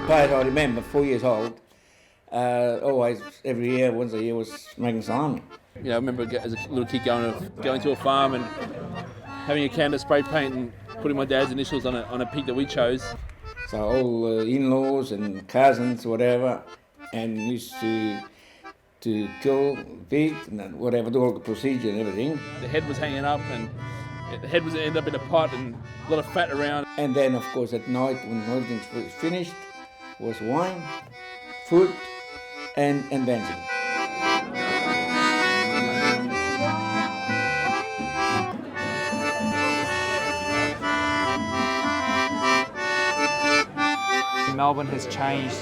players I remember, 4 years old, always, every year, once a year, was making salami. You know, I remember as a little kid going to a farm and having a can of spray paint and putting my dad's initials on a pig that we chose. So all in-laws and cousins, whatever, and used to kill pig and whatever, do all the procedure and everything. The head was hanging up and the head was ended up in a pot and a lot of fat around. And then, of course, at night, when everything was finished, was wine, food, and dancing. Melbourne has changed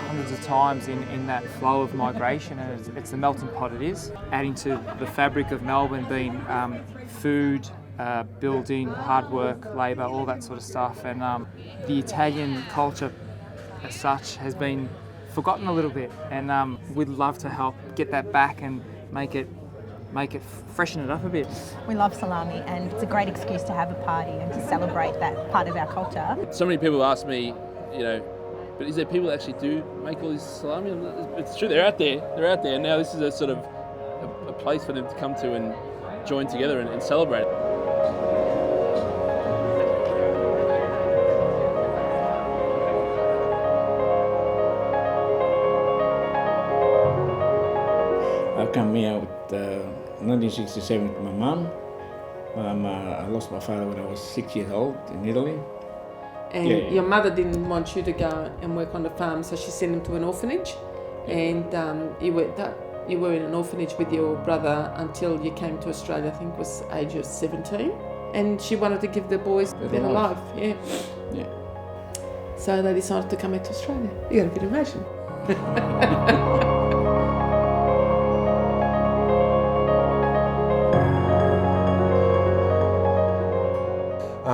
hundreds of times in that flow of migration, and it's the melting pot it is. Adding to the fabric of Melbourne being food, building, hard work, labour, all that sort of stuff. And the Italian culture as such has been forgotten a little bit, and we'd love to help get that back and make it freshen it up a bit. We love salami, and it's a great excuse to have a party and to celebrate that part of our culture. So many people ask me, you know, but is there people that actually do make all these salami? It's true, they're out there. And now this is a sort of a place for them to come to and join together and celebrate. I come here with 1967 with my mum. I lost my father when I was 6 years old in Italy. And your mother didn't want you to go and work on the farm, so she sent him to an orphanage. And you were in an orphanage with your brother until you came to Australia, I think was age of 17. And she wanted to give the boys a better life. Yeah. So they decided to come back to Australia. You got a bit of emotion.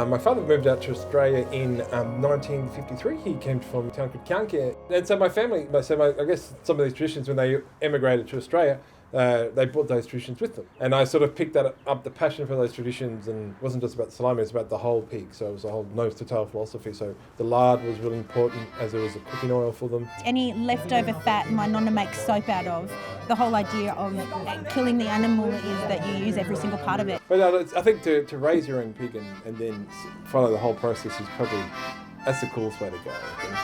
My father moved out to Australia in 1953. He came from a town called Kiankia. And so my family, I guess some of these traditions, when they emigrated to Australia, they brought those traditions with them. And I sort of picked that up, the passion for those traditions, and it wasn't just about the salami, it was about the whole pig. So it was a whole nose to tail philosophy. So the lard was really important as it was a cooking oil for them. Any leftover fat my nonna makes soap out of. The whole idea of killing the animal is that you use every single part of it. But I think to raise your own pig and then follow the whole process is probably, that's the coolest way to go, I think.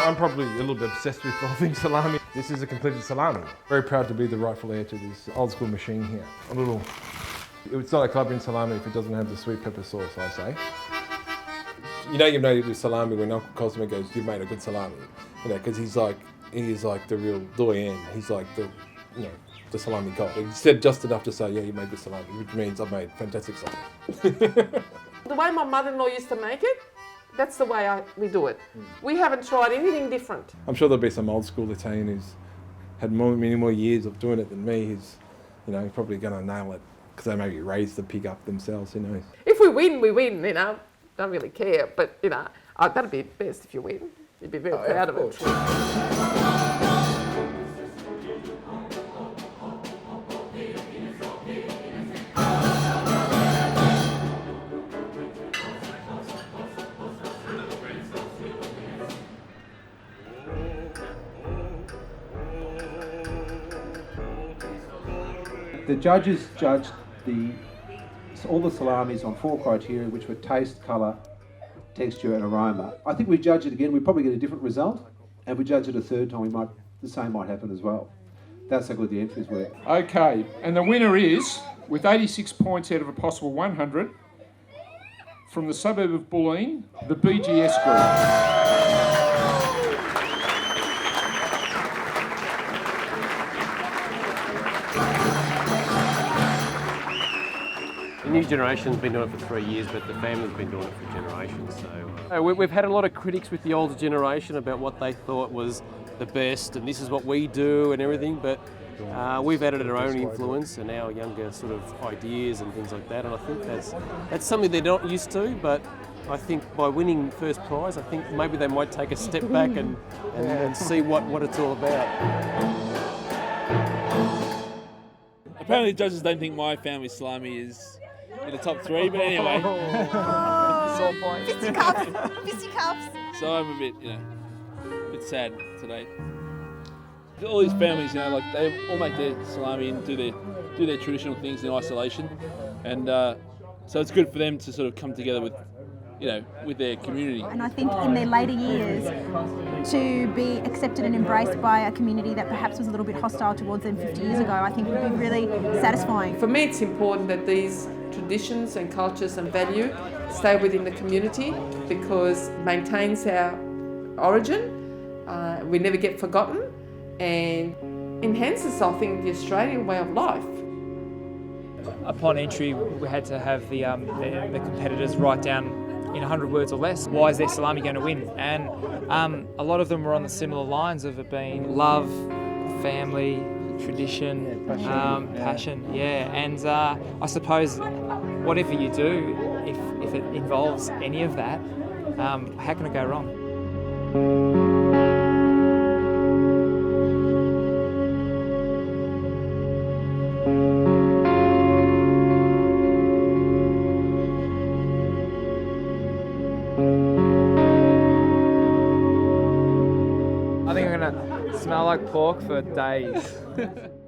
I'm probably a little bit obsessed with all things salami. This is a completed salami. Very proud to be the rightful heir to this old school machine here. It's not a Colombian salami if it doesn't have the sweet pepper sauce, I say. You know you've made it with salami when Uncle Cosmo goes, "You've made a good salami," you know, because he is like the real doyen. He's like the salami god. He said just enough to say, "Yeah, you made good salami," which means I've made fantastic salami. The way my mother-in-law used to make it, that's the way we do it. We haven't tried anything different. I'm sure there'll be some old school Italian who's had many more years of doing it than me. Who's, probably going to nail it because they maybe raised the pig up themselves. Who knows? If we win, we win. Don't really care. But that'd be best if you win. You'd be very proud of it. The judges judged all the salamis on 4 criteria, which were taste, colour, texture and aroma. I think we judge it again, we probably get a different result, and if we judge it a third time, the same might happen as well. That's how good the entries were. Okay, and the winner is, with 86 points out of a possible 100, from the suburb of Bulleen, the BGS group. The new generation's been doing it for 3 years, but the family's been doing it for generations. So we've had a lot of critics with the older generation about what they thought was the best, and this is what we do and everything. But we've added our own influence and our younger sort of ideas and things like that. And I think that's something they're not used to. But I think by winning first prize, I think maybe they might take a step back and see what it's all about. Apparently the judges don't think my family salami is in the top 3, but anyway. Fisticuffs. so I'm a bit sad today. All these families, like they all make their salami and do their traditional things in isolation, and so it's good for them to sort of come together with their community. And I think in their later years, to be accepted and embraced by a community that perhaps was a little bit hostile towards them 50 years ago, I think would be really satisfying. For me, it's important that these traditions and cultures and value stay within the community because it maintains our origin, we never get forgotten, and enhances, I think, the Australian way of life. Upon entry, we had to have the competitors write down in 100 words or less, why is their salami going to win? And a lot of them were on the similar lines of it being love, family, tradition, passion. And I suppose whatever you do, if it involves any of that, how can it go wrong? I think I'm going to smell like pork for days.